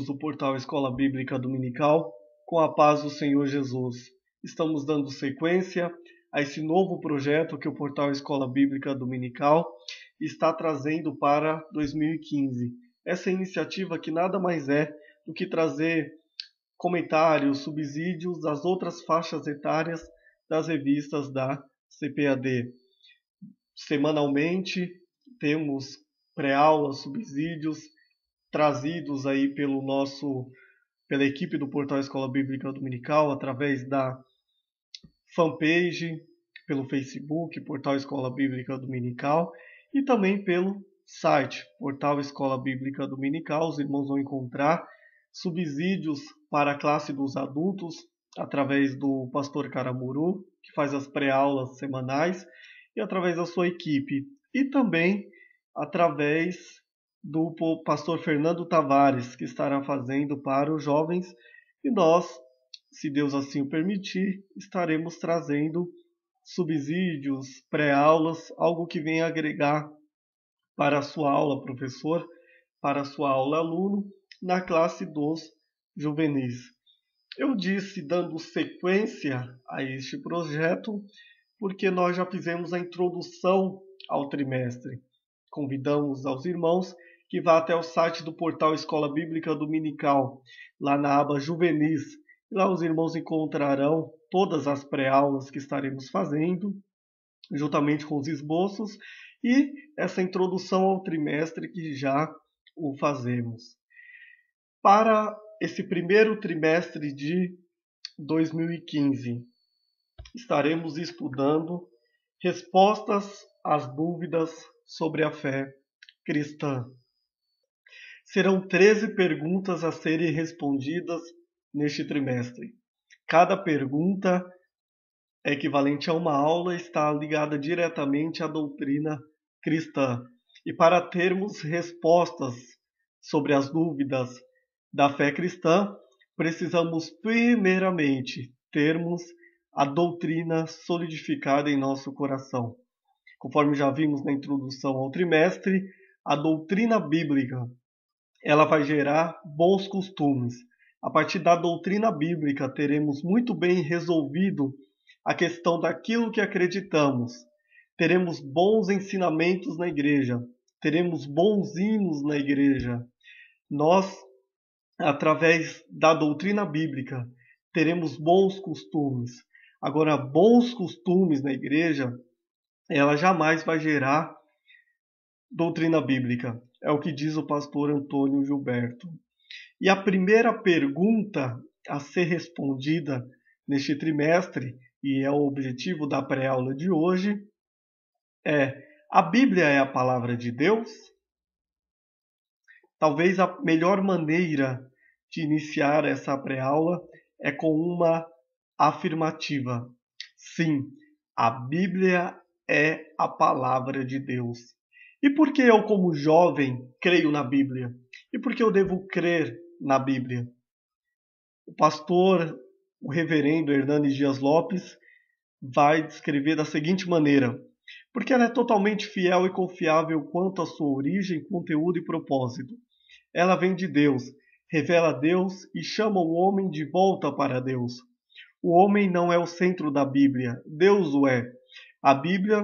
amigos do portal Escola Bíblica Dominical, com a paz do Senhor Jesus. Estamos dando sequência a esse novo projeto que o portal Escola Bíblica Dominical está trazendo para 2015. Essa iniciativa que nada mais é do que trazer comentários, subsídios das outras faixas etárias das revistas da CPAD. Semanalmente temos pré-aulas, subsídios trazidos aí pela equipe do portal Escola Bíblica Dominical através da fanpage, pelo Facebook, Portal Escola Bíblica Dominical, e também pelo site, Portal Escola Bíblica Dominical. Os irmãos vão encontrar subsídios para a classe dos adultos através do pastor Caramuru, que faz as pré-aulas semanais, e através da sua equipe, e também através do pastor Fernando Tavares, que estará fazendo para os jovens, e nós, se Deus assim o permitir, estaremos trazendo subsídios, pré-aulas, algo que venha agregar para a sua aula, professor, para a sua aula, aluno, na classe dos juvenis. Eu disse dando sequência a este projeto, porque nós já fizemos a introdução ao trimestre. Convidamos aos irmãos que vá até o site do portal Escola Bíblica Dominical, lá na aba Juvenis. Lá os irmãos encontrarão todas as pré-aulas que estaremos fazendo, juntamente com os esboços, e essa introdução ao trimestre que já o fazemos. Para esse primeiro trimestre de 2015, estaremos estudando respostas às dúvidas sobre a fé cristã. Serão 13 perguntas a serem respondidas neste trimestre. Cada pergunta é equivalente a uma aula e está ligada diretamente à doutrina cristã. E para termos respostas sobre as dúvidas da fé cristã, precisamos primeiramente termos a doutrina solidificada em nosso coração. Conforme já vimos na introdução ao trimestre, a doutrina bíblica ela vai gerar bons costumes. A partir da doutrina bíblica, teremos muito bem resolvido a questão daquilo que acreditamos. Teremos bons ensinamentos na igreja. Teremos bons hinos na igreja. Nós, através da doutrina bíblica, teremos bons costumes. Agora, bons costumes na igreja, ela jamais vai gerar doutrina bíblica. É o que diz o pastor Antônio Gilberto. E a primeira pergunta a ser respondida neste trimestre, e é o objetivo da pré-aula de hoje, é: a Bíblia é a palavra de Deus? Talvez a melhor maneira de iniciar essa pré-aula é com uma afirmativa. Sim, a Bíblia é a palavra de Deus. E por que eu, como jovem, creio na Bíblia? E por que eu devo crer na Bíblia? O pastor, o reverendo Hernani Dias Lopes, vai descrever da seguinte maneira: porque ela é totalmente fiel e confiável quanto à sua origem, conteúdo e propósito. Ela vem de Deus, revela Deus e chama o homem de volta para Deus. O homem não é o centro da Bíblia, Deus o é. A Bíblia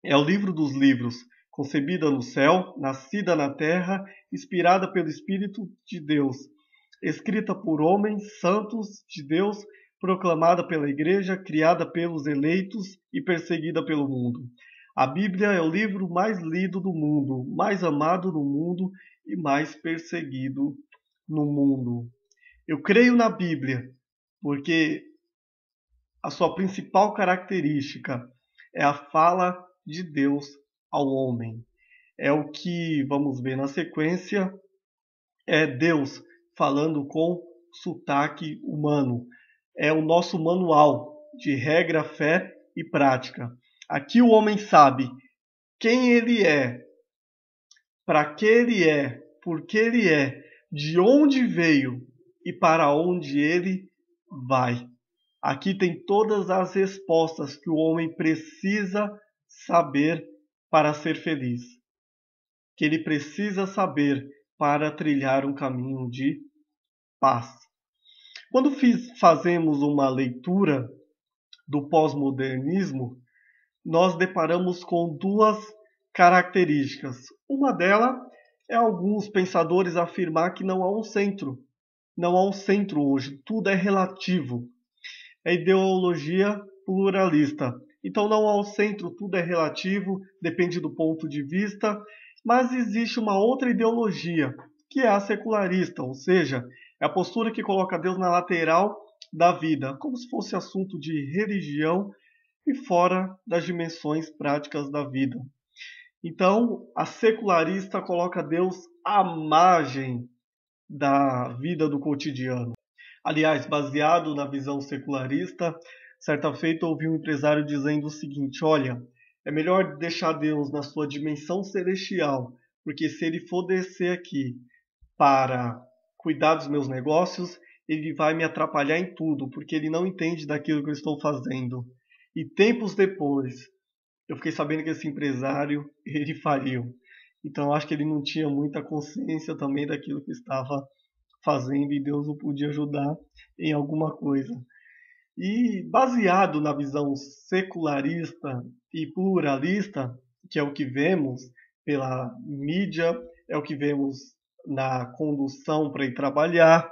é o livro dos livros, concebida no céu, nascida na terra, inspirada pelo Espírito de Deus, escrita por homens santos de Deus, proclamada pela igreja, criada pelos eleitos e perseguida pelo mundo. A Bíblia é o livro mais lido do mundo, mais amado no mundo e mais perseguido no mundo. Eu creio na Bíblia porque a sua principal característica é a fala de Deus ao homem. É o que vamos ver na sequência, é Deus falando com sotaque humano. É o nosso manual de regra, fé e prática. Aqui o homem sabe quem ele é, para que ele é, por que ele é, de onde veio e para onde ele vai. Aqui tem todas as respostas que o homem precisa saber para ser feliz, que ele precisa saber para trilhar um caminho de paz. Quando fazemos uma leitura do pós-modernismo, nós deparamos com duas características. Uma delas é alguns pensadores afirmar que não há um centro. Não há um centro hoje, tudo é relativo. É ideologia pluralista. Então não há um centro, tudo é relativo, depende do ponto de vista, mas existe uma outra ideologia, que é a secularista, ou seja, é a postura que coloca Deus na lateral da vida, como se fosse assunto de religião e fora das dimensões práticas da vida. Então, a secularista coloca Deus à margem da vida do cotidiano. Aliás, baseado na visão secularista, certa feita ouvi um empresário dizendo o seguinte: olha, é melhor deixar Deus na sua dimensão celestial, porque se ele for descer aqui para cuidar dos meus negócios, ele vai me atrapalhar em tudo, porque ele não entende daquilo que eu estou fazendo. E tempos depois, eu fiquei sabendo que esse empresário, ele faliu. Então, eu acho que ele não tinha muita consciência também daquilo que estava fazendo e Deus o podia ajudar em alguma coisa. E baseado na visão secularista e pluralista, que é o que vemos pela mídia, é o que vemos na condução para ir trabalhar,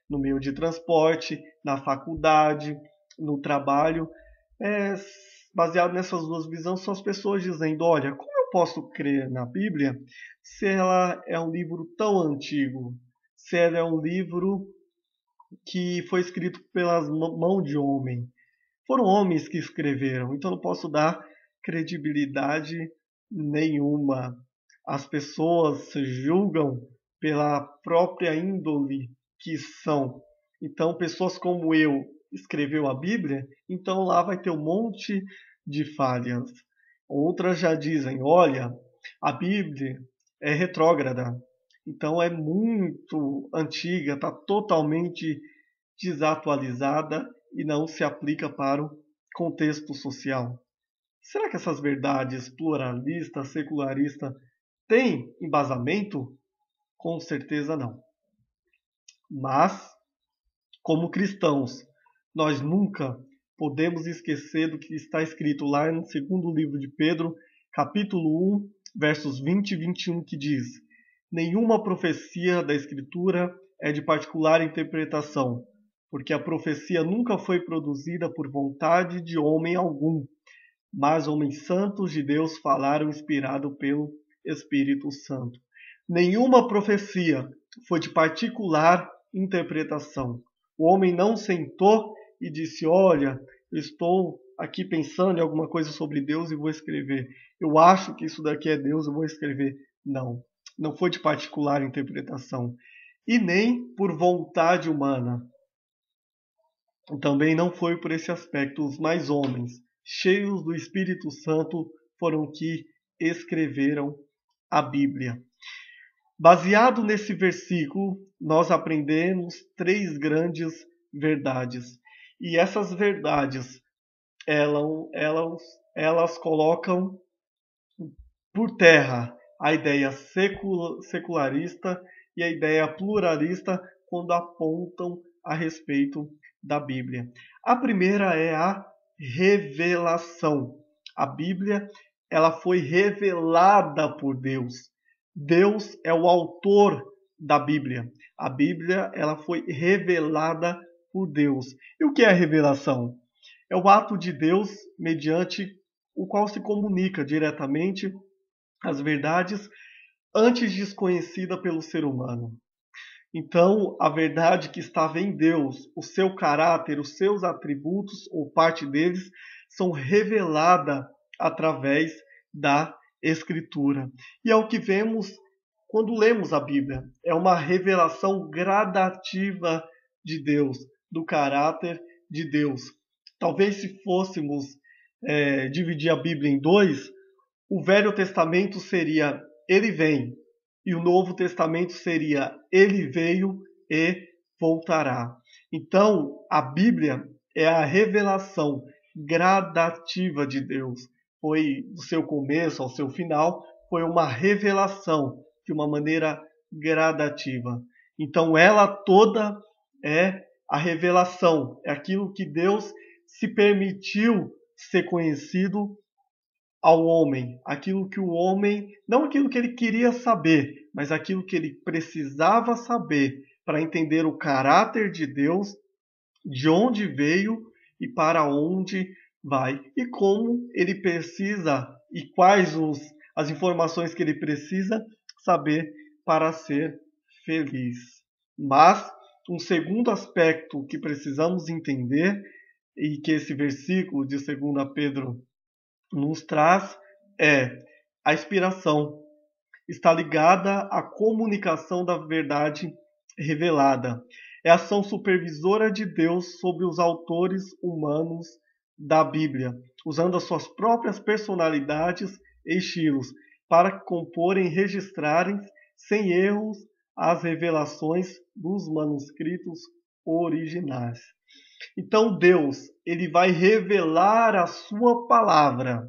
no meio de transporte, na faculdade, no trabalho, é, baseado nessas duas visões, são as pessoas dizendo: olha, como eu posso crer na Bíblia se ela é um livro tão antigo? Se ela é um livro que foi escrito pelas mãos de homem. Foram homens que escreveram, então não posso dar credibilidade nenhuma. As pessoas julgam pela própria índole que são. Então, pessoas como eu escreveu a Bíblia, então lá vai ter um monte de falhas. Outras já dizem: olha, a Bíblia é retrógrada, então é muito antiga, está totalmente desatualizada e não se aplica para o contexto social. Será que essas verdades pluralistas, secularistas, têm embasamento? Com certeza não. Mas, como cristãos, nós nunca podemos esquecer do que está escrito lá no segundo livro de Pedro, capítulo 1, versos 20 e 21, que diz: nenhuma profecia da Escritura é de particular interpretação, porque a profecia nunca foi produzida por vontade de homem algum, mas homens santos de Deus falaram inspirado pelo Espírito Santo. Nenhuma profecia foi de particular interpretação. O homem não sentou e disse: olha, eu estou aqui pensando em alguma coisa sobre Deus e vou escrever. Eu acho que isso daqui é Deus, eu vou escrever. Não, não foi de particular interpretação. E nem por vontade humana. Também não foi por esse aspecto. Os mais homens, cheios do Espírito Santo, foram que escreveram a Bíblia. Baseado nesse versículo, nós aprendemos três grandes verdades. E essas verdades, elas colocam por terra a ideia secularista e a ideia pluralista quando apontam a respeito da Bíblia. A primeira é a revelação. A Bíblia, ela foi revelada por Deus. Deus é o autor da Bíblia. A Bíblia, ela foi revelada por Deus. E o que é a revelação? É o ato de Deus mediante o qual se comunica diretamente as verdades antes desconhecida pelo ser humano. Então, a verdade que estava em Deus, o seu caráter, os seus atributos, ou parte deles, são reveladas através da Escritura. E é o que vemos quando lemos a Bíblia. É uma revelação gradativa de Deus, do caráter de Deus. Talvez se fôssemos dividir a Bíblia em dois, o Velho Testamento seria ele vem, e o Novo Testamento seria ele veio e voltará. Então, a Bíblia é a revelação gradativa de Deus. Foi do seu começo ao seu final, foi uma revelação de uma maneira gradativa. Então, ela toda é a revelação, é aquilo que Deus se permitiu ser conhecido ao homem, aquilo que o homem, não aquilo que ele queria saber, mas aquilo que ele precisava saber para entender o caráter de Deus, de onde veio e para onde vai, e como ele precisa e quais as informações que ele precisa saber para ser feliz. Mas um segundo aspecto que precisamos entender e que esse versículo de 2 Pedro nos traz é a inspiração. Está ligada à comunicação da verdade revelada. É a ação supervisora de Deus sobre os autores humanos da Bíblia, usando as suas próprias personalidades e estilos para comporem e registrarem sem erros as revelações dos manuscritos originais. Então Deus, ele vai revelar a sua palavra.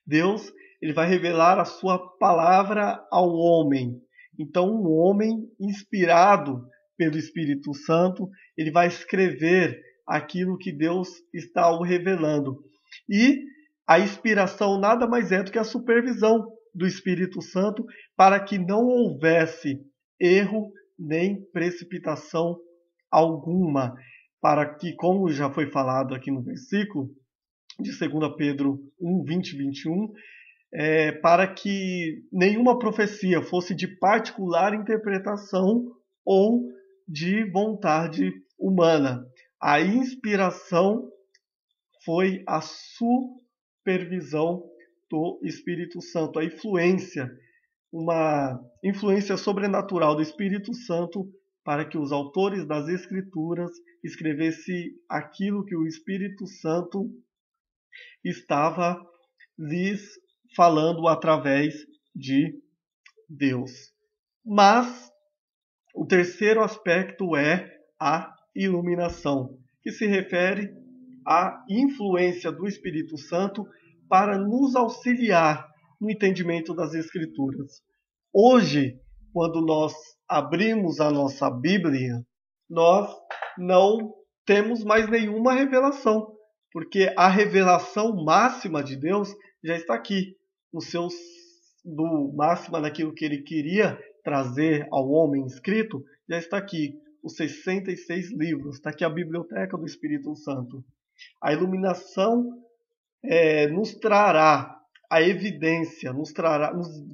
Deus, ele vai revelar a sua palavra ao homem. Então um homem inspirado pelo Espírito Santo, ele vai escrever aquilo que Deus está o revelando. E a inspiração nada mais é do que a supervisão do Espírito Santo para que não houvesse erro nem precipitação alguma, para que, como já foi falado aqui no versículo de 2 Pedro 1, 20 e 21, para que nenhuma profecia fosse de particular interpretação ou de vontade humana. A inspiração foi a supervisão do Espírito Santo, a influência, uma influência sobrenatural do Espírito Santo para que os autores das Escrituras escrevessem aquilo que o Espírito Santo estava lhes falando através de Deus. Mas o terceiro aspecto é a iluminação, que se refere à influência do Espírito Santo para nos auxiliar no entendimento das Escrituras. Hoje, quando nós abrimos a nossa Bíblia, nós não temos mais nenhuma revelação, porque a revelação máxima de Deus já está aqui, no máxima daquilo que ele queria trazer ao homem escrito, já está aqui, os 66 livros, está aqui a biblioteca do Espírito Santo. A iluminação nos trará a evidência, nos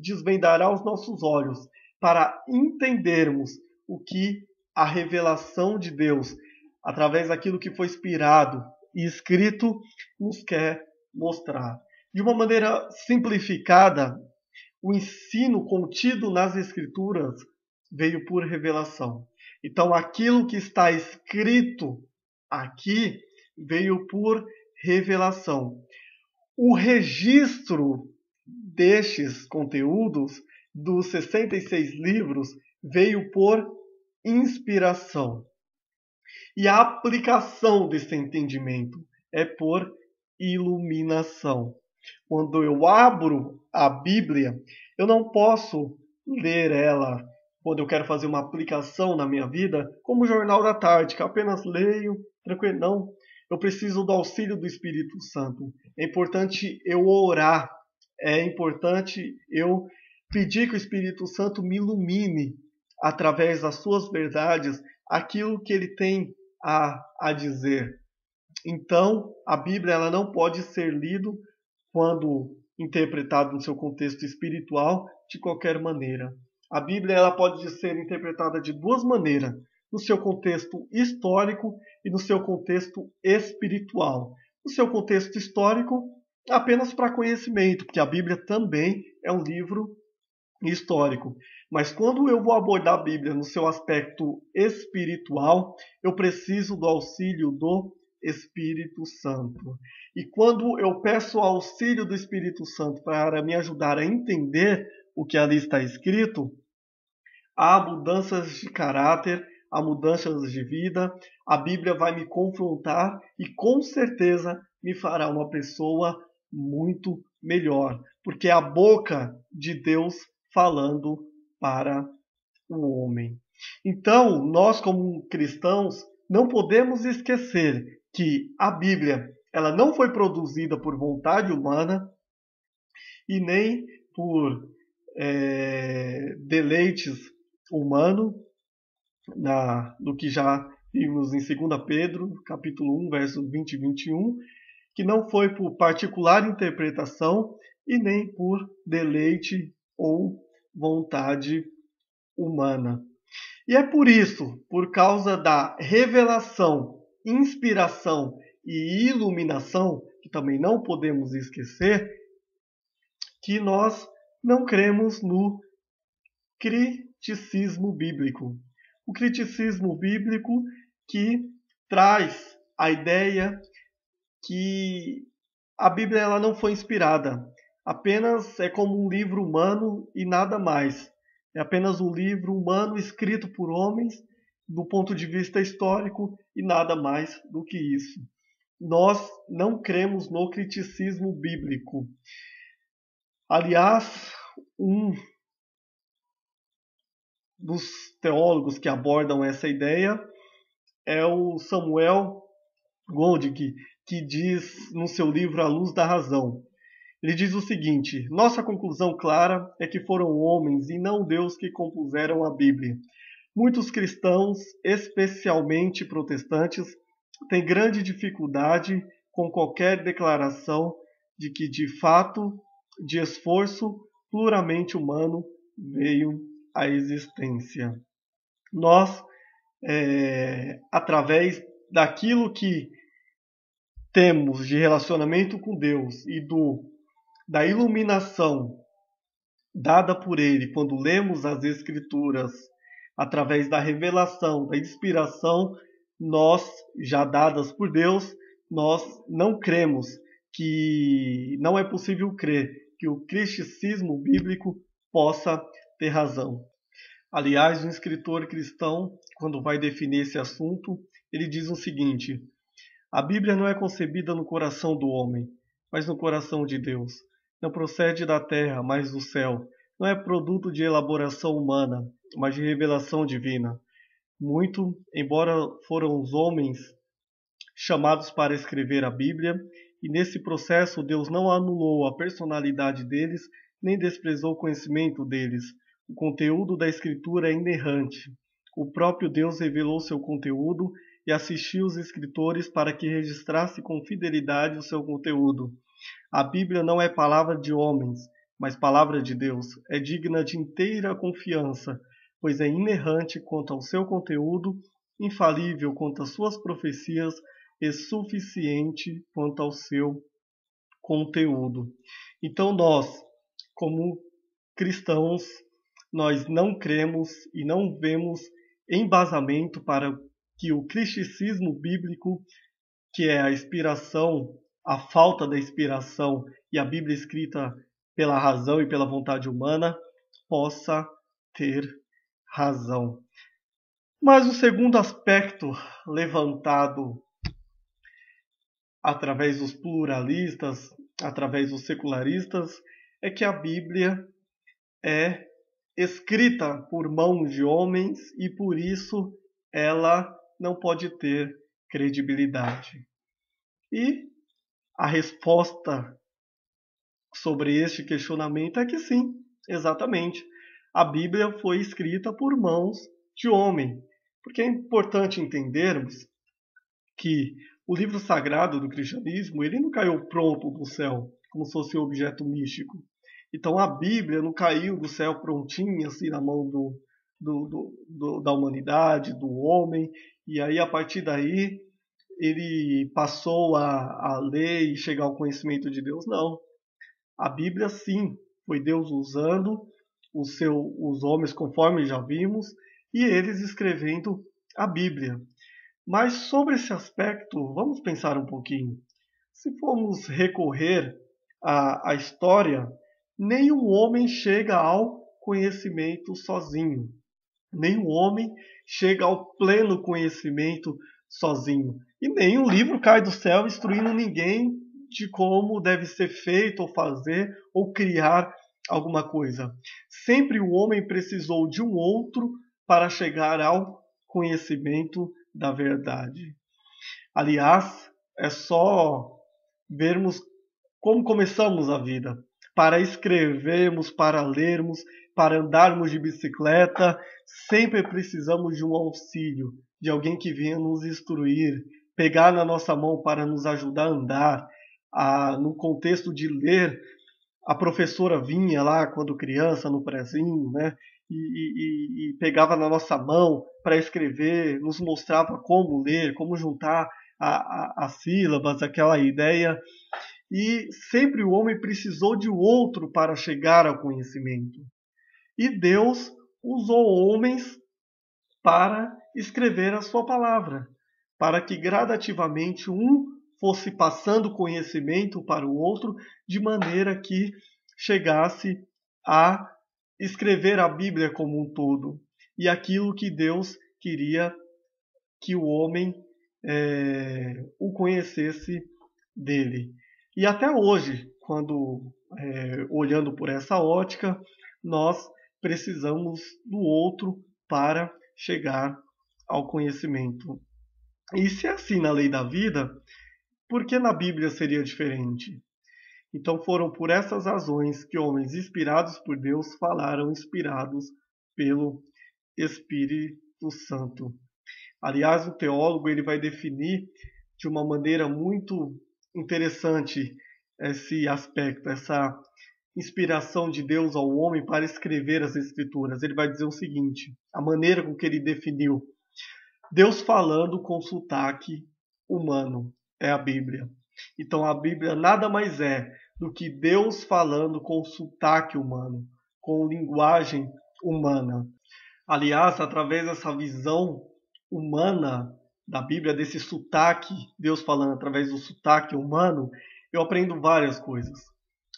desvendará os nossos olhos para entendermos o que a revelação de Deus, através daquilo que foi inspirado e escrito, nos quer mostrar. De uma maneira simplificada, o ensino contido nas Escrituras veio por revelação. Então, aquilo que está escrito aqui veio por revelação. O registro destes conteúdos, dos 66 livros, veio por inspiração. E a aplicação desse entendimento é por iluminação. Quando eu abro a Bíblia, eu não posso ler ela quando eu quero fazer uma aplicação na minha vida, como o Jornal da Tarde, que eu apenas leio, tranquilo. Não, eu preciso do auxílio do Espírito Santo. É importante eu orar, é importante eu pedir que o Espírito Santo me ilumine através das suas verdades, aquilo que ele tem a dizer. Então, a Bíblia ela não pode ser lida quando interpretado no seu contexto espiritual de qualquer maneira. A Bíblia ela pode ser interpretada de duas maneiras, no seu contexto histórico e no seu contexto espiritual. No seu contexto histórico, apenas para conhecimento, porque a Bíblia também é um livro histórico. Mas quando eu vou abordar a Bíblia no seu aspecto espiritual, eu preciso do auxílio do Espírito Santo. E quando eu peço o auxílio do Espírito Santo para me ajudar a entender o que ali está escrito, há mudanças de caráter, há mudanças de vida, a Bíblia vai me confrontar e com certeza me fará uma pessoa muito melhor, porque é a boca de Deus falando para o homem. Então, nós como cristãos não podemos esquecer que a Bíblia ela não foi produzida por vontade humana e nem por deleites humanos, do que já vimos em 2 Pedro, capítulo 1, versos 20 e 21, que não foi por particular interpretação e nem por deleite ou vontade humana. E é por isso, por causa da revelação, inspiração e iluminação, que também não podemos esquecer, que nós não cremos no criticismo bíblico. O criticismo bíblico que traz a ideia que a Bíblia ela não foi inspirada, apenas é como um livro humano e nada mais. É apenas um livro humano escrito por homens do ponto de vista histórico e nada mais do que isso. Nós não cremos no criticismo bíblico. Aliás, um dos teólogos que abordam essa ideia é o Samuel Golding, que diz no seu livro A Luz da Razão. Ele diz o seguinte: nossa conclusão clara é que foram homens e não Deus que compuseram a Bíblia. Muitos cristãos, especialmente protestantes, têm grande dificuldade com qualquer declaração de que, de fato, de esforço puramente humano veio à existência. Nós, através daquilo que temos de relacionamento com Deus e da iluminação dada por Ele quando lemos as Escrituras, através da revelação, da inspiração, nós, já dadas por Deus, nós não cremos que não é possível crer que o criticismo bíblico possa ter razão. Aliás, um escritor cristão, quando vai definir esse assunto, ele diz o seguinte: a Bíblia não é concebida no coração do homem, mas no coração de Deus. Não procede da terra, mas do céu. Não é produto de elaboração humana, mas de revelação divina. Muito, embora foram os homens chamados para escrever a Bíblia, e nesse processo Deus não anulou a personalidade deles, nem desprezou o conhecimento deles. O conteúdo da Escritura é inerrante. O próprio Deus revelou seu conteúdo e assistiu os escritores para que registrasse com fidelidade o seu conteúdo. A Bíblia não é palavra de homens, mas palavra de Deus. É digna de inteira confiança, pois é inerrante quanto ao seu conteúdo, infalível quanto às suas profecias e suficiente quanto ao seu conteúdo. Então nós, como cristãos, nós não cremos e não vemos embasamento para que o criticismo bíblico, que é a inspiração, a falta da inspiração e a Bíblia escrita pela razão e pela vontade humana, possa ter razão. Mas o segundo aspecto levantado através dos pluralistas, através dos secularistas, é que a Bíblia é escrita por mãos de homens e por isso ela não pode ter credibilidade. E a resposta sobre este questionamento é que sim, exatamente. A Bíblia foi escrita por mãos de homem. Porque é importante entendermos que o livro sagrado do cristianismo, ele não caiu pronto do céu, como se fosse um objeto místico. Então a Bíblia não caiu do céu prontinha, assim, na mão da humanidade, do homem, e aí a partir daí ele passou a ler e chegar ao conhecimento de Deus. Não. A Bíblia, sim, foi Deus usando os homens, conforme já vimos, e eles escrevendo a Bíblia. Mas sobre esse aspecto, vamos pensar um pouquinho. Se formos recorrer à história, nenhum homem chega ao conhecimento sozinho. Nenhum homem chega ao pleno conhecimento sozinho. E nenhum livro cai do céu instruindo ninguém de como deve ser feito, ou fazer, ou criar alguma coisa. Sempre o homem precisou de um outro para chegar ao conhecimento da verdade. Aliás, é só vermos como começamos a vida. Para escrevermos, para lermos, para andarmos de bicicleta, sempre precisamos de um auxílio, de alguém que venha nos instruir, pegar na nossa mão para nos ajudar a andar. No contexto de ler, a professora vinha lá quando criança, no prezinho, né? E pegava na nossa mão para escrever, nos mostrava como ler, como juntar as sílabas, aquela ideia. E sempre o homem precisou de outro para chegar ao conhecimento. E Deus usou homens para escrever a sua palavra, para que gradativamente um fosse passando conhecimento para o outro, de maneira que chegasse a escrever a Bíblia como um todo. E aquilo que Deus queria que o homem o conhecesse dele. E até hoje, quando olhando por essa ótica, nós precisamos do outro para chegar ao conhecimento. E se é assim na lei da vida, por que na Bíblia seria diferente? Então foram por essas razões que homens inspirados por Deus falaram inspirados pelo Espírito Santo. Aliás, o teólogo ele vai definir de uma maneira muito interessante esse aspecto, essa inspiração de Deus ao homem para escrever as Escrituras. Ele vai dizer o seguinte, a maneira com que ele definiu: Deus falando com sotaque humano é a Bíblia. Então a Bíblia nada mais é do que Deus falando com sotaque humano, com linguagem humana. Aliás, através dessa visão humana da Bíblia, desse sotaque, Deus falando através do sotaque humano, eu aprendo várias coisas.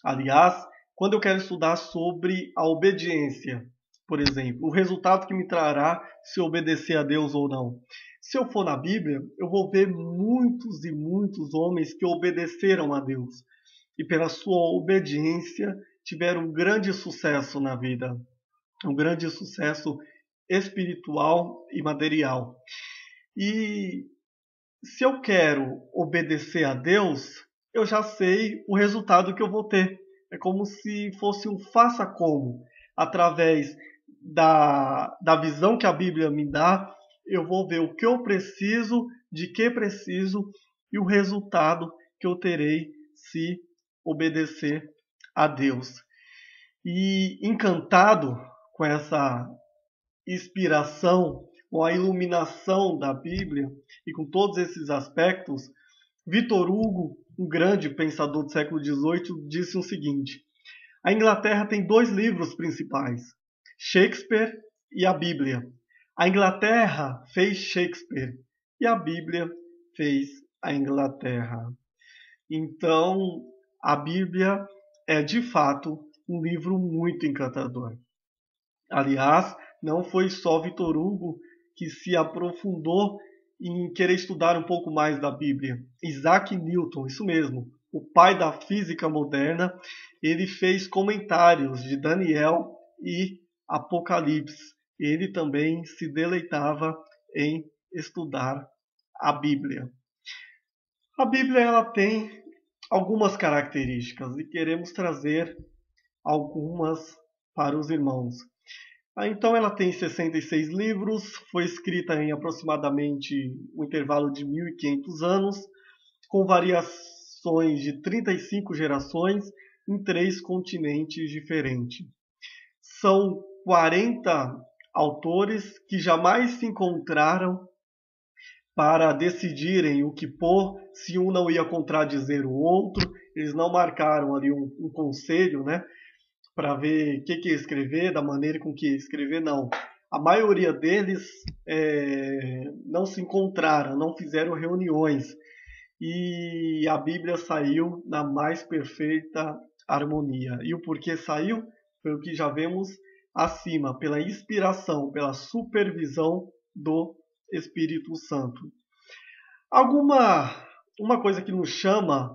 Aliás, quando eu quero estudar sobre a obediência, por exemplo, o resultado que me trará se obedecer a Deus ou não. Se eu for na Bíblia, eu vou ver muitos e muitos homens que obedeceram a Deus e pela sua obediência tiveram um grande sucesso na vida, um grande sucesso espiritual e material. E se eu quero obedecer a Deus, eu já sei o resultado que eu vou ter. É como se fosse um faça como. Através da visão que a Bíblia me dá, eu vou ver o que eu preciso, de que preciso e o resultado que eu terei se obedecer a Deus. E encantado com essa inspiração, com a iluminação da Bíblia e com todos esses aspectos, Victor Hugo, um grande pensador do século XVIII, disse o seguinte: a Inglaterra tem dois livros principais, Shakespeare e a Bíblia. A Inglaterra fez Shakespeare e a Bíblia fez a Inglaterra. Então, a Bíblia é de fato um livro muito encantador. Aliás, não foi só Victor Hugo que se aprofundou em querer estudar um pouco mais da Bíblia. Isaac Newton, isso mesmo, o pai da física moderna, ele fez comentários de Daniel e Apocalipse. Ele também se deleitava em estudar a Bíblia. A Bíblia ela tem algumas características e queremos trazer algumas para os irmãos. Então ela tem 66 livros, foi escrita em aproximadamente um intervalo de 1.500 anos, com variações de 35 gerações em 3 continentes diferentes. São 40 autores que jamais se encontraram para decidirem o que pôr, se um não ia contradizer o outro. Eles não marcaram ali um conselho, né, para ver o que ia escrever, da maneira com que ia escrever, não. A maioria deles não se encontraram, não fizeram reuniões. E a Bíblia saiu na mais perfeita harmonia. E o porquê saiu? Foi o que já vemos acima, pela inspiração, pela supervisão do Espírito Santo. Uma coisa que nos chama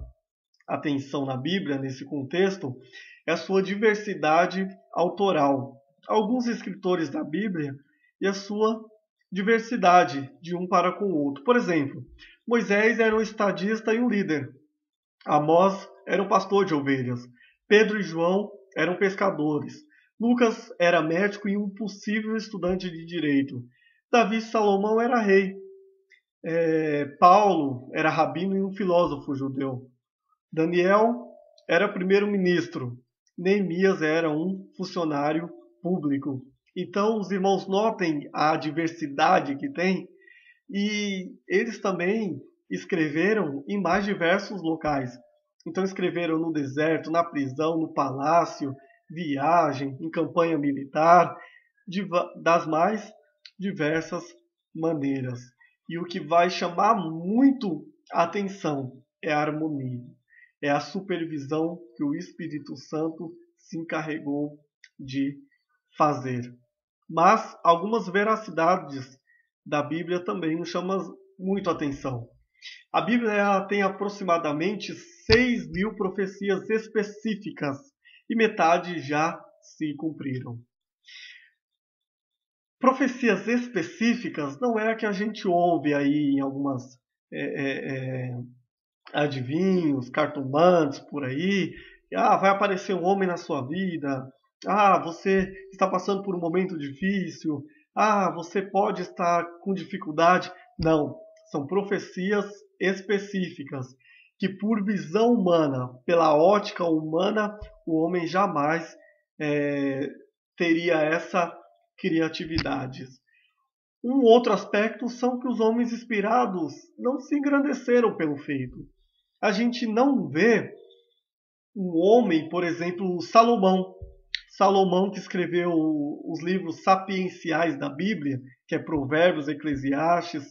a atenção na Bíblia, nesse contexto, é a sua diversidade autoral. Alguns escritores da Bíblia, e a sua diversidade de um para com o outro. Por exemplo, Moisés era um estadista e um líder. Amós era um pastor de ovelhas. Pedro e João eram pescadores. Lucas era médico e um possível estudante de direito. Davi e Salomão era rei. Paulo era rabino e um filósofo judeu. Daniel era primeiro-ministro. Neemias era um funcionário público. Então, os irmãos notem a diversidade que tem, e eles também escreveram em mais diversos locais. Então, escreveram no deserto, na prisão, no palácio, viagem, em campanha militar, das mais diversas maneiras. E o que vai chamar muito a atenção é a harmonia, é a supervisão que o Espírito Santo se encarregou de fazer. Mas algumas veracidades da Bíblia também nos chamam muito a atenção. A Bíblia ela tem aproximadamente 6.000 profecias específicas e metade já se cumpriram. Profecias específicas não é a que a gente ouve aí em algumas adivinhos, cartomantes por aí. Vai aparecer um homem na sua vida. Você está passando por um momento difícil. Você pode estar com dificuldade. Não, são profecias específicas que por visão humana, pela ótica humana, o homem jamais teria essa criatividade. Um outro aspecto são que os homens inspirados não se engrandeceram pelo feito. A gente não vê um homem, por exemplo, Salomão. Salomão que escreveu os livros sapienciais da Bíblia, que é Provérbios, Eclesiastes,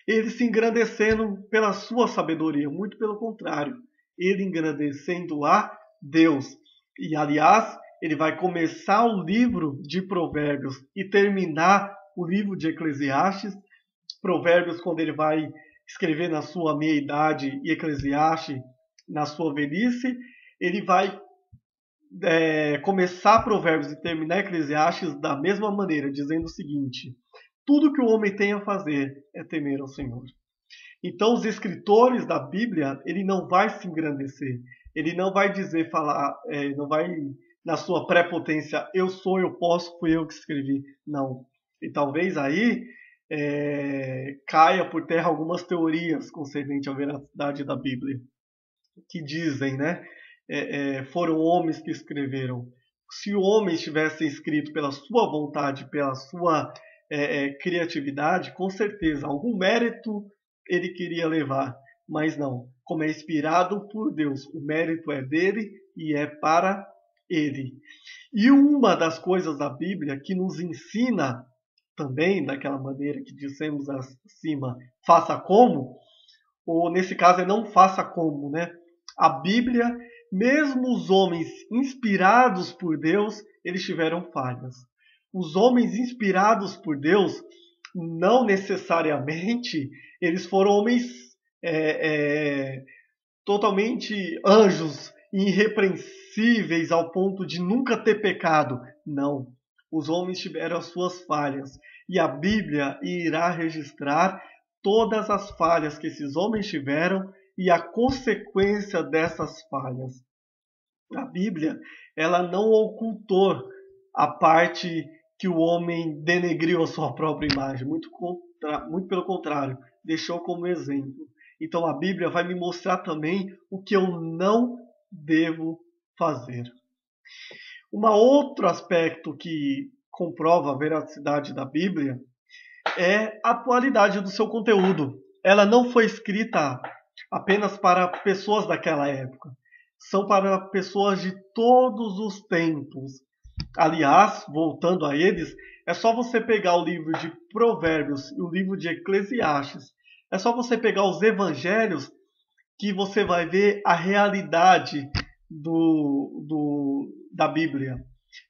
ele se engrandecendo pela sua sabedoria, muito pelo contrário, ele engrandecendo a Deus. E, aliás, ele vai começar o livro de Provérbios e terminar o livro de Eclesiastes. Provérbios, quando ele vai escrever na sua meia-idade, e Eclesiastes na sua velhice, ele vai começar Provérbios e terminar Eclesiastes da mesma maneira, dizendo o seguinte: tudo que o homem tem a fazer é temer ao Senhor. Então, os escritores da Bíblia, ele não vai se engrandecer, ele não vai dizer, não vai na sua prepotência, eu sou, eu posso, fui eu que escrevi. Não. E talvez aí caia por terra algumas teorias concernentes à veracidade da Bíblia, que dizem, foram homens que escreveram. Se o homem tivesse escrito pela sua vontade, pela sua criatividade, com certeza algum mérito ele queria levar, mas não. Como é inspirado por Deus, o mérito é dele e é para ele. E uma das coisas da Bíblia que nos ensina também, daquela maneira que dissemos acima, faça como, ou nesse caso é não faça como, A Bíblia, mesmo os homens inspirados por Deus, eles tiveram falhas. Os homens inspirados por Deus, não necessariamente, eles foram homens totalmente anjos, irrepreensíveis ao ponto de nunca ter pecado. Não. Os homens tiveram as suas falhas. E a Bíblia irá registrar todas as falhas que esses homens tiveram e a consequência dessas falhas. A Bíblia, ela não ocultou a parte que o homem denegriu a sua própria imagem. Muito pelo contrário, deixou como exemplo. Então a Bíblia vai me mostrar também o que eu não devo fazer. Um outro aspecto que comprova a veracidade da Bíblia é a atualidade do seu conteúdo. Ela não foi escrita apenas para pessoas daquela época. São para pessoas de todos os tempos. Aliás, voltando a eles, é só você pegar o livro de Provérbios e o livro de Eclesiastes. É só você pegar os evangelhos que você vai ver a realidade da Bíblia.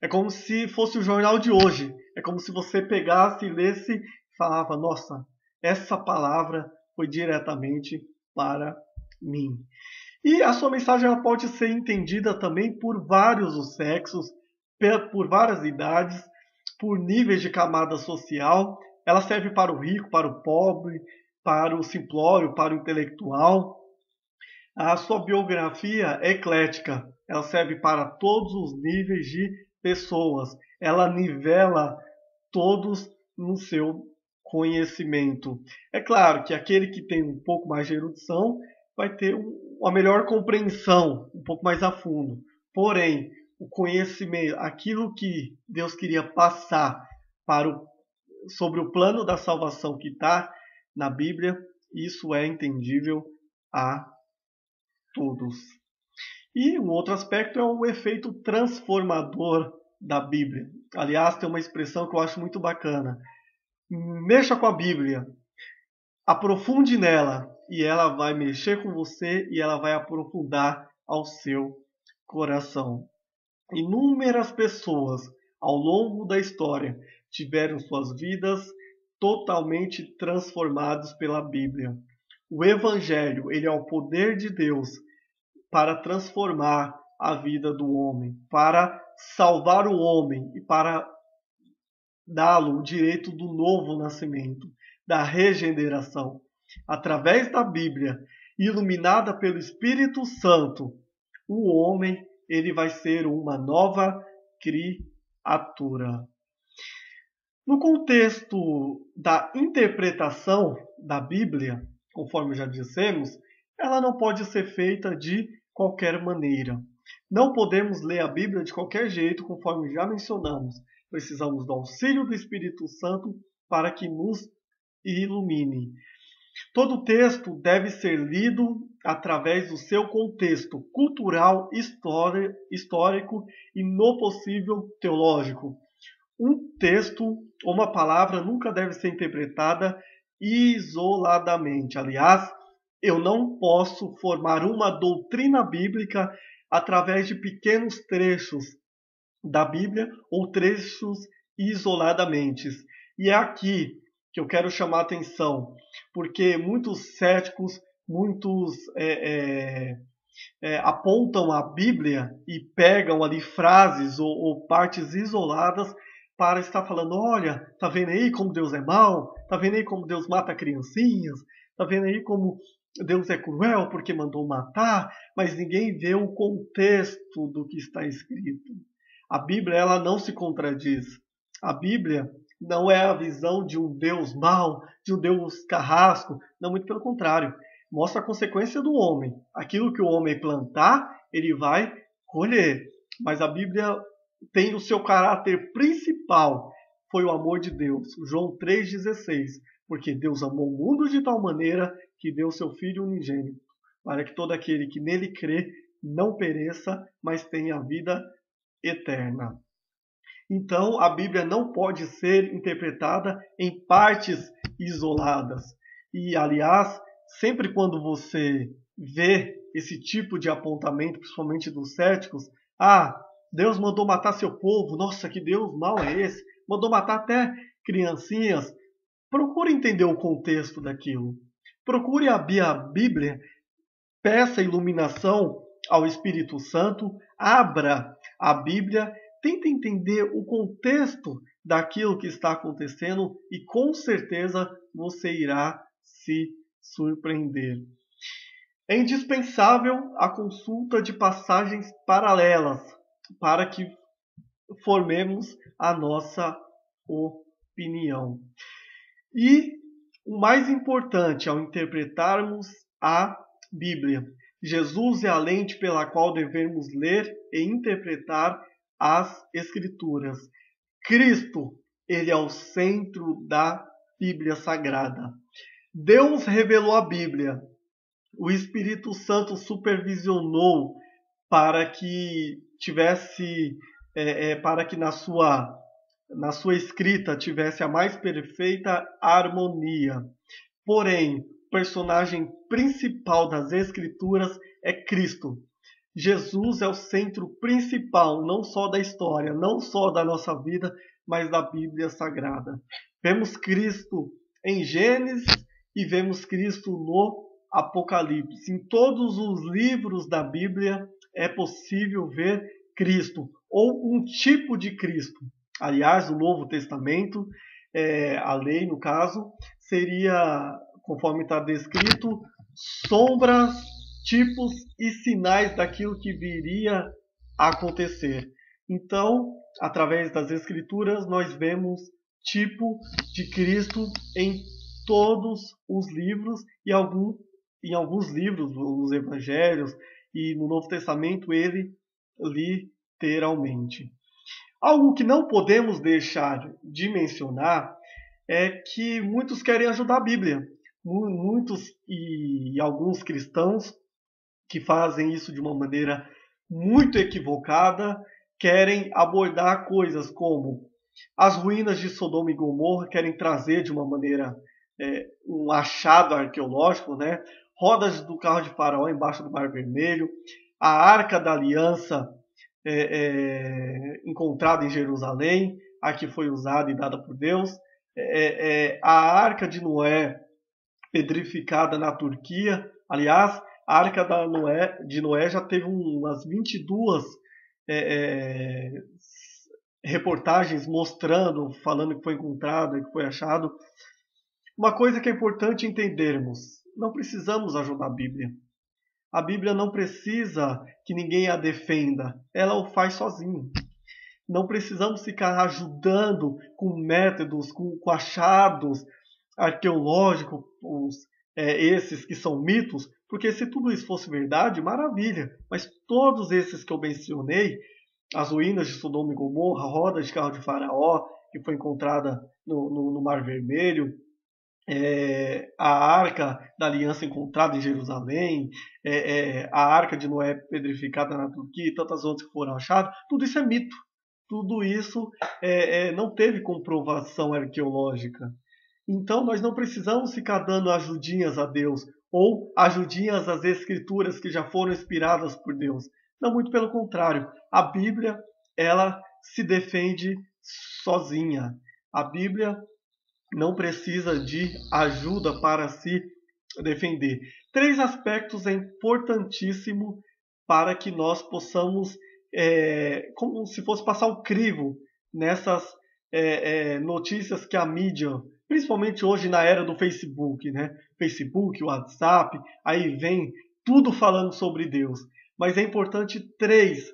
É como se fosse o jornal de hoje. É como se você pegasse e lesse e falava: nossa, essa palavra foi diretamente para mim. E a sua mensagem ela pode ser entendida também por vários os sexos, por várias idades, por níveis de camada social. Ela serve para o rico, para o pobre, para o simplório, para o intelectual. A sua biografia é eclética. Ela serve para todos os níveis de pessoas. Ela nivela todos no seu conhecimento. É claro que aquele que tem um pouco mais de erudição vai ter uma melhor compreensão, um pouco mais a fundo. Porém, o conhecimento, aquilo que Deus queria passar sobre o plano da salvação que está na Bíblia, isso é entendível a todos. E um outro aspecto é o efeito transformador da Bíblia. Aliás, tem uma expressão que eu acho muito bacana. Mexa com a Bíblia, aprofunde nela, e ela vai mexer com você e ela vai aprofundar ao seu coração. Inúmeras pessoas ao longo da história tiveram suas vidas totalmente transformadas pela Bíblia. O Evangelho, ele é o poder de Deus para transformar a vida do homem, para salvar o homem e para dá-lo o direito do novo nascimento, da regeneração. Através da Bíblia, iluminada pelo Espírito Santo, o homem ele vai ser uma nova criatura. No contexto da interpretação da Bíblia, conforme já dissemos, ela não pode ser feita de qualquer maneira. Não podemos ler a Bíblia de qualquer jeito, conforme já mencionamos. Precisamos do auxílio do Espírito Santo para que nos ilumine. Todo texto deve ser lido através do seu contexto cultural, histórico e, no possível, teológico. Um texto ou uma palavra nunca deve ser interpretada isoladamente. Aliás, eu não posso formar uma doutrina bíblica através de pequenos trechos da Bíblia ou trechos isoladamente. E é aqui que eu quero chamar a atenção, porque muitos céticos, muitos apontam a Bíblia e pegam ali frases ou partes isoladas para estar falando, olha, tá vendo aí como Deus é mau? Tá vendo aí como Deus mata criancinhas? Tá vendo aí como Deus é cruel porque mandou matar? Mas ninguém vê o contexto do que está escrito. A Bíblia ela não se contradiz. A Bíblia não é a visão de um Deus mau, de um Deus carrasco. Não, muito pelo contrário. Mostra a consequência do homem. Aquilo que o homem plantar, ele vai colher. Mas a Bíblia tem o seu caráter principal, foi o amor de Deus. João 3,16. Porque Deus amou o mundo de tal maneira que deu seu Filho unigênito, para que todo aquele que nele crê não pereça, mas tenha a vida eterna. Então, a Bíblia não pode ser interpretada em partes isoladas. E, aliás, sempre quando você vê esse tipo de apontamento, principalmente dos céticos, Deus mandou matar seu povo, nossa, que Deus mau é esse? Mandou matar até criancinhas. Procure entender o contexto daquilo. Procure abrir a Bíblia, peça iluminação ao Espírito Santo, abra a Bíblia, tente entender o contexto daquilo que está acontecendo e com certeza você irá se surpreender. É indispensável a consulta de passagens paralelas para que formemos a nossa opinião. E o mais importante ao interpretarmos a Bíblia, Jesus é a lente pela qual devemos ler e interpretar as Escrituras. Cristo, ele é o centro da Bíblia Sagrada. Deus revelou a Bíblia. O Espírito Santo supervisionou para que para que na sua escrita tivesse a mais perfeita harmonia. Porém, o personagem principal das Escrituras é Cristo. Jesus é o centro principal, não só da história, não só da nossa vida, mas da Bíblia Sagrada. Vemos Cristo em Gênesis e vemos Cristo no Apocalipse. Em todos os livros da Bíblia é possível ver Cristo, ou um tipo de Cristo. Aliás, o Novo Testamento, a lei, no caso, seria, conforme está descrito, sombras, tipos e sinais daquilo que viria a acontecer. Então, através das Escrituras, nós vemos tipo de Cristo em todos os livros e em alguns livros, nos Evangelhos e no Novo Testamento, ele literalmente. Algo que não podemos deixar de mencionar é que muitos querem ajudar a Bíblia. Muitos e alguns cristãos que fazem isso de uma maneira muito equivocada querem abordar coisas como as ruínas de Sodoma e Gomorra, querem trazer de uma maneira um achado arqueológico, né? Rodas do carro de Faraó embaixo do Mar Vermelho, a Arca da Aliança encontrada em Jerusalém, a que foi usada e dada por Deus, a Arca de Noé pedrificada na Turquia. Aliás, a Arca de Noé já teve umas 22 reportagens mostrando, falando que foi encontrado, que foi achado. Uma coisa que é importante entendermos: não precisamos ajudar a Bíblia. A Bíblia não precisa que ninguém a defenda, ela o faz sozinha. Não precisamos ficar ajudando com métodos, com achados arqueológicos, esses que são mitos, porque se tudo isso fosse verdade, maravilha. Mas todos esses que eu mencionei, as ruínas de Sodoma e Gomorra, a roda de carro de Faraó, que foi encontrada no Mar Vermelho, a Arca da Aliança encontrada em Jerusalém, a Arca de Noé pedrificada na Turquia e tantas outras que foram achadas, tudo isso é mito. Tudo isso não teve comprovação arqueológica. Então nós não precisamos ficar dando ajudinhas a Deus ou ajudinhas às escrituras que já foram inspiradas por Deus. Não, muito pelo contrário. A Bíblia, ela se defende sozinha. A Bíblia não precisa de ajuda para se defender. 3 aspectos é importantíssimo para que nós possamos, como se fosse passar um crivo nessas notícias que a mídia, principalmente hoje na era do Facebook, né? Facebook, WhatsApp, aí vem tudo falando sobre Deus. Mas é importante 3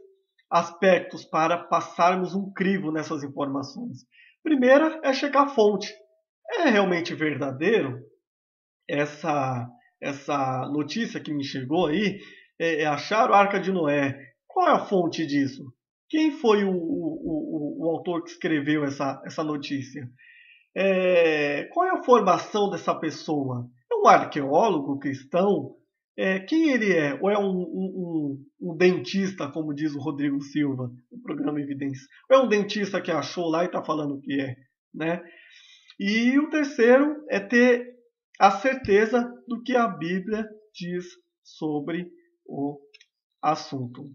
aspectos para passarmos um crivo nessas informações. Primeira é checar a fonte. É realmente verdadeiro essa notícia que me chegou aí? Acharam a Arca de Noé. Qual é a fonte disso? Quem foi o autor que escreveu essa notícia? Qual é a formação dessa pessoa? É um arqueólogo cristão? Quem ele é? Ou é um dentista, como diz o Rodrigo Silva, no programa Evidência? Ou é um dentista que achou lá e está falando que é? Né? E o terceiro é ter a certeza do que a Bíblia diz sobre o assunto.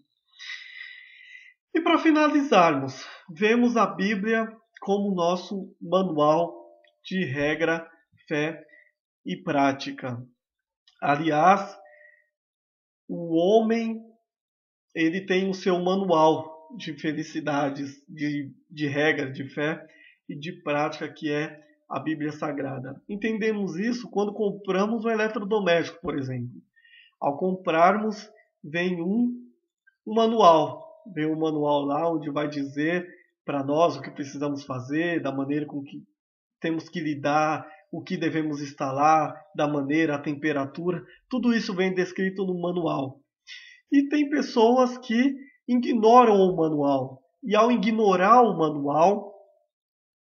E para finalizarmos, vemos a Bíblia como nosso manual de regra, fé e prática. Aliás, o homem ele tem o seu manual de felicidades, de regra, de fé e de prática, que é a Bíblia Sagrada. Entendemos isso quando compramos um eletrodoméstico, por exemplo. Ao comprarmos, vem um manual. Vem um manual lá onde vai dizer para nós o que precisamos fazer, da maneira com que temos que lidar, o que devemos instalar, da maneira, a temperatura. Tudo isso vem descrito no manual. E tem pessoas que ignoram o manual. E ao ignorar o manual,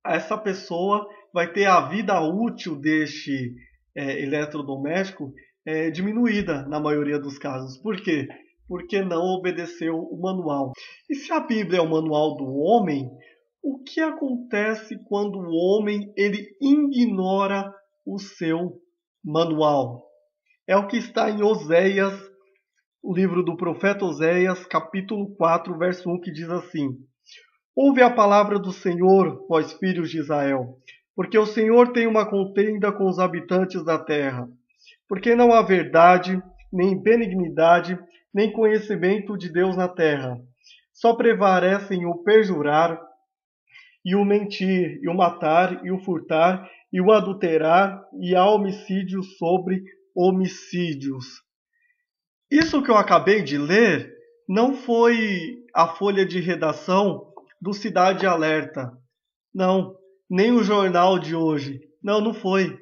essa pessoa vai ter a vida útil deste eletrodoméstico diminuída na maioria dos casos. Por quê? Porque não obedeceu o manual. E se a Bíblia é o manual do homem, o que acontece quando o homem ele ignora o seu manual? É o que está em Oséias, o livro do profeta Oséias, capítulo 4, verso 1, que diz assim: Ouve a palavra do Senhor, vós filhos de Israel, porque o Senhor tem uma contenda com os habitantes da terra, porque não há verdade, nem benignidade, nem conhecimento de Deus na terra. Só prevalecem o perjurar e o mentir, e o matar, e o furtar, e o adulterar, e há homicídio sobre homicídios. Isso que eu acabei de ler não foi a folha de redação do Cidade Alerta. Não, nem o jornal de hoje. Não, não foi.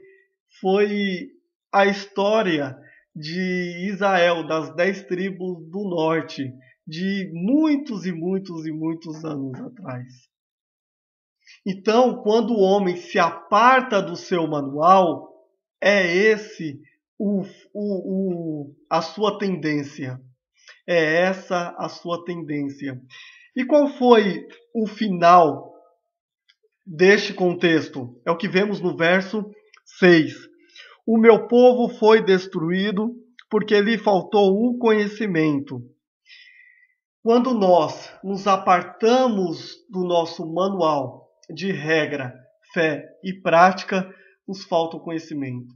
Foi a história de Israel, das 10 tribos do norte, de muitos e muitos e muitos anos atrás. Então, quando o homem se aparta do seu manual, é esse a sua tendência. É essa a sua tendência. E qual foi o final deste contexto? É o que vemos no verso 6. O meu povo foi destruído porque lhe faltou o conhecimento. Quando nós nos apartamos do nosso manual de regra, fé e prática, nos falta o conhecimento.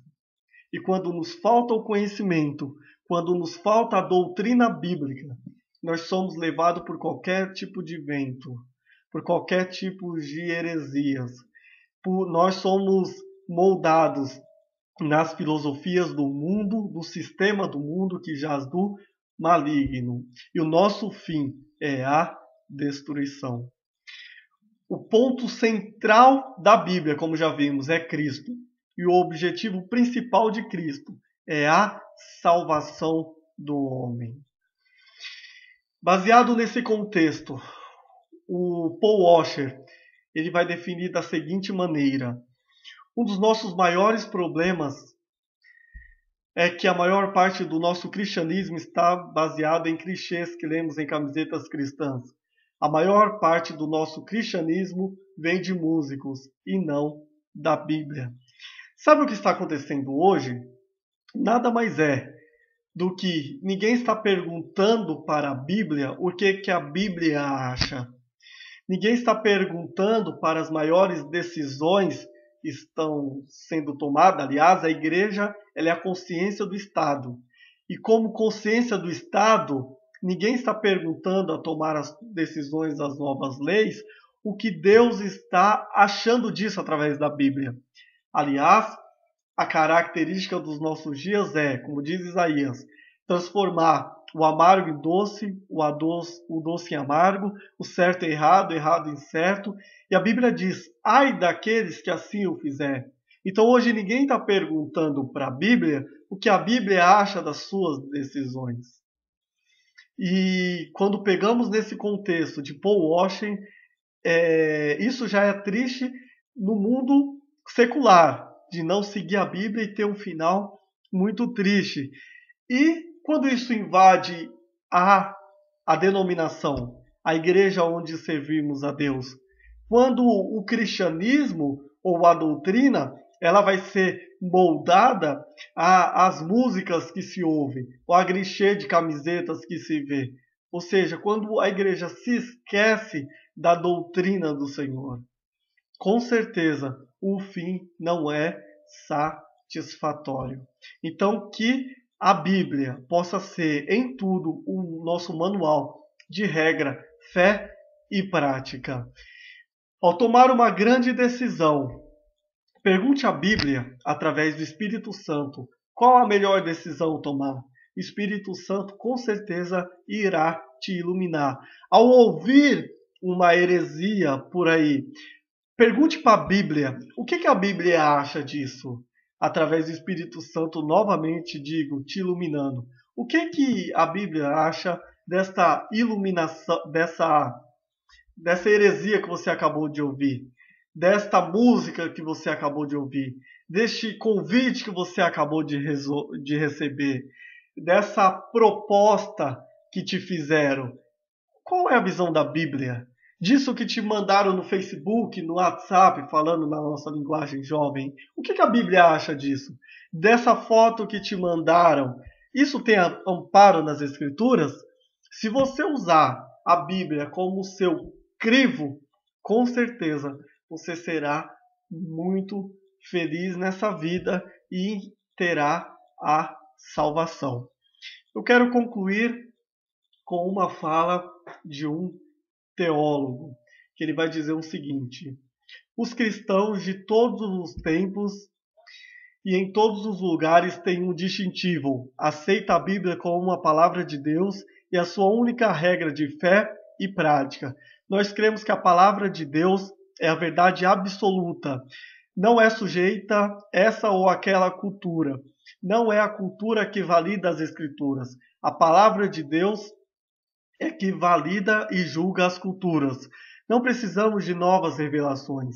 E quando nos falta o conhecimento, quando nos falta a doutrina bíblica, nós somos levados por qualquer tipo de vento, por qualquer tipo de heresias. Nós somos moldados nas filosofias do mundo, do sistema do mundo que jaz do maligno. E o nosso fim é a destruição. O ponto central da Bíblia, como já vimos, é Cristo. E o objetivo principal de Cristo é a salvação do homem. Baseado nesse contexto, o Paul Washer ele vai definir da seguinte maneira: um dos nossos maiores problemas é que a maior parte do nosso cristianismo está baseado em clichês que lemos em camisetas cristãs. A maior parte do nosso cristianismo vem de músicos e não da Bíblia. Sabe o que está acontecendo hoje? Nada mais é do que ninguém está perguntando para a Bíblia o que a Bíblia acha. Ninguém está perguntando para as maiores decisões que estão sendo tomadas. Aliás, a igreja ela é a consciência do Estado. E como consciência do Estado, ninguém está perguntando a tomar as decisões das novas leis o que Deus está achando disso através da Bíblia. Aliás, a característica dos nossos dias é, como diz Isaías, transformar o amargo em doce, o doce em amargo, o certo em errado, errado em certo. E a Bíblia diz, ai daqueles que assim o fizer. Então hoje ninguém está perguntando para a Bíblia o que a Bíblia acha das suas decisões. E quando pegamos nesse contexto de Paul Washer, isso já é triste no mundo secular, de não seguir a Bíblia e ter um final muito triste. E quando isso invade a denominação, a igreja onde servimos a Deus, quando o cristianismo ou a doutrina ela vai ser moldada às músicas que se ouve, ou a clichê de camisetas que se vê. Ou seja, quando a igreja se esquece da doutrina do Senhor, com certeza o fim não é satisfatório. Então, que a Bíblia possa ser em tudo o nosso manual de regra, fé e prática. Ao tomar uma grande decisão, pergunte à Bíblia, através do Espírito Santo, qual a melhor decisão tomar. O Espírito Santo com certeza irá te iluminar. Ao ouvir uma heresia por aí, pergunte para a Bíblia, o que a Bíblia acha disso? Através do Espírito Santo, novamente digo, te iluminando. O que a Bíblia acha desta iluminação, dessa heresia que você acabou de ouvir? Desta música que você acabou de ouvir? Deste convite que você acabou de receber? Dessa proposta que te fizeram? Qual é a visão da Bíblia? Disso que te mandaram no Facebook, no WhatsApp, falando na nossa linguagem jovem. O que a Bíblia acha disso? Dessa foto que te mandaram, isso tem amparo nas Escrituras? Se você usar a Bíblia como seu crivo, com certeza você será muito feliz nessa vida e terá a salvação. Eu quero concluir com uma fala de um teólogo que ele vai dizer o seguinte: os cristãos de todos os tempos e em todos os lugares têm um distintivo: aceita a Bíblia como uma palavra de Deus e a sua única regra de fé e prática. Nós cremos que a palavra de Deus é a verdade absoluta. Não é sujeita a essa ou aquela cultura. Não é a cultura que valida as Escrituras. A palavra de Deus é que valida e julga as culturas. Não precisamos de novas revelações.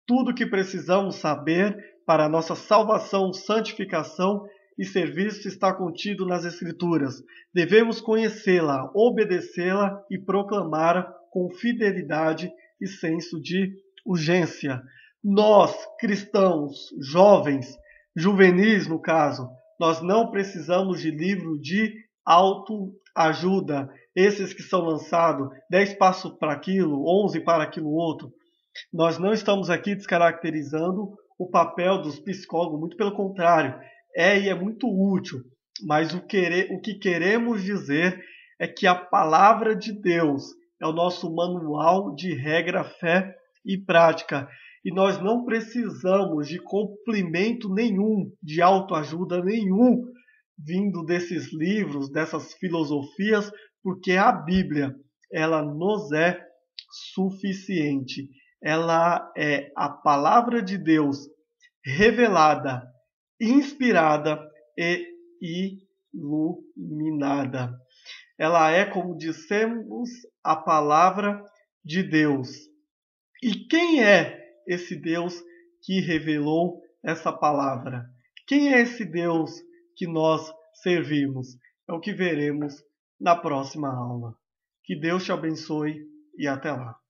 Tudo o que precisamos saber para a nossa salvação, santificação e serviço está contido nas Escrituras. Devemos conhecê-la, obedecê-la e proclamá-la com fidelidade e senso de urgência. Nós, cristãos, jovens, juvenis no caso, nós não precisamos de livro de autoajuda, esses que são lançados, 10 passos para aquilo, 11 para aquilo outro. Nós não estamos aqui descaracterizando o papel dos psicólogos, muito pelo contrário, e é muito útil, mas o que queremos dizer é que a palavra de Deus é o nosso manual de regra, fé e prática, e nós não precisamos de complemento nenhum, de autoajuda nenhum, vindo desses livros, dessas filosofias, porque a Bíblia, ela nos é suficiente. Ela é a palavra de Deus revelada, inspirada e iluminada. Ela é, como dissemos, a palavra de Deus. E quem é esse Deus que revelou essa palavra? Quem é esse Deus que nós servimos? É o que veremos na próxima aula. Que Deus te abençoe e até lá.